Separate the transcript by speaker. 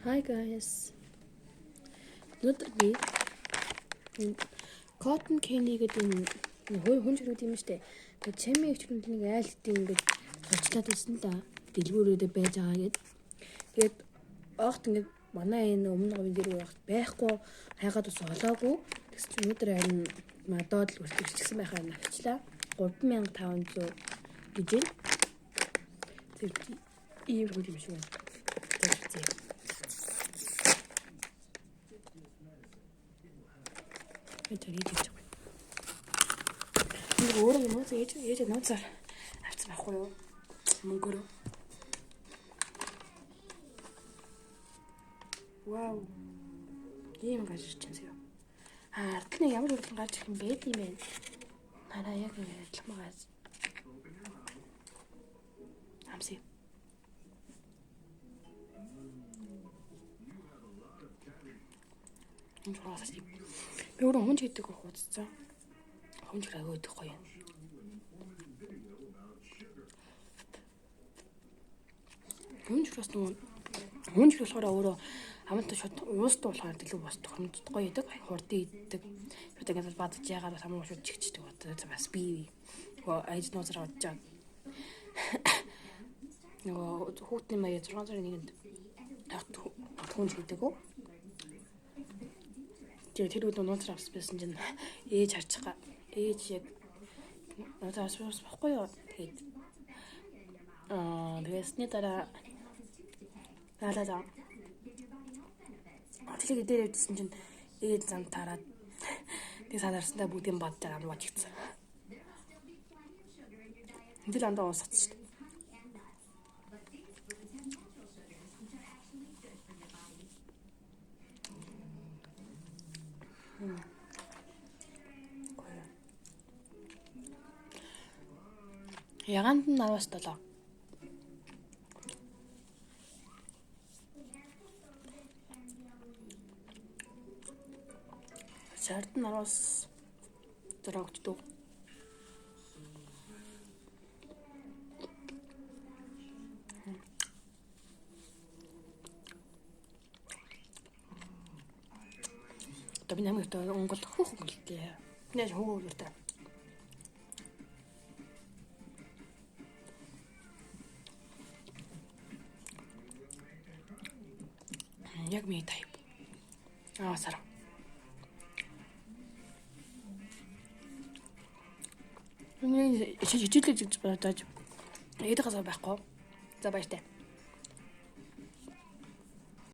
Speaker 1: Hi guys. Өнөөдөр би cotton candy гэдэг хүн чирүүд юм штэ. Тэгээд чами өвчнүүд нэг айл гэдэг ингээд олчлаад байсан да. Дэлгүүрүүдээ байж байгаа гэд. Тэгээд огт ингээд манай энэ өмнө говийн дээр байхгүй хайгаад ус олоогүй. Тэгс чи өнөөдөр харин мадод л үргэлжлсэн байхаа навчлаа. 3500 гэж байна. Тэр ийм хүн юм шиг байна. Тэр így гэж байна. Нэг өөр юм уу ээж нууцаар авчих байхгүй юу? Мөнгөөр. Вау. Ийм гажиж чинь зөө. Ард нь ямар хөрлөн гарч ирэх юм бэ тийм ээ. Хараа яг ингэ адилмагаас. Амси. Энэ хоолой. Би өөрөө хүн гэдэг хуудцсан. Хүн хэрэг өгөх гоё юм. Хүн хэрэг болохоор өөрөө амттай шууд уустай болохоор илүү бас тохиромж гоё идэг, хурдан иддэг. Шууд ингэж бадж яагаад хамаагүй шууд чигчдэг одоо бас би айж нуусраа бодож байгаа. Нөгөө хүүтний маяг 6 сарын 1-нд хүн гэдэг үү? Тэр үед нуусраа авсан чинь ээж харчихаа. Ээж яг нуусраа авсан байхгүй юу? Тэгээд тэгсний дараа тэгэхээр дээр явжсэн чинь ээж зам тараад тэг санаарсандаа бүгдийн бадж байгаа юм бодчихсон. Энд л андаа уусгацсан шүү дээ. Яганд нь 17. Шард нь 16 өгчдөг. Одоо би намайг өнгөл хөөх өнгөлтэй. Нэж хөөх үртэй. Яг ми тайп. Сара. Хичээлээ жигж бодож. Эдгээс байхгүй. За баяртай.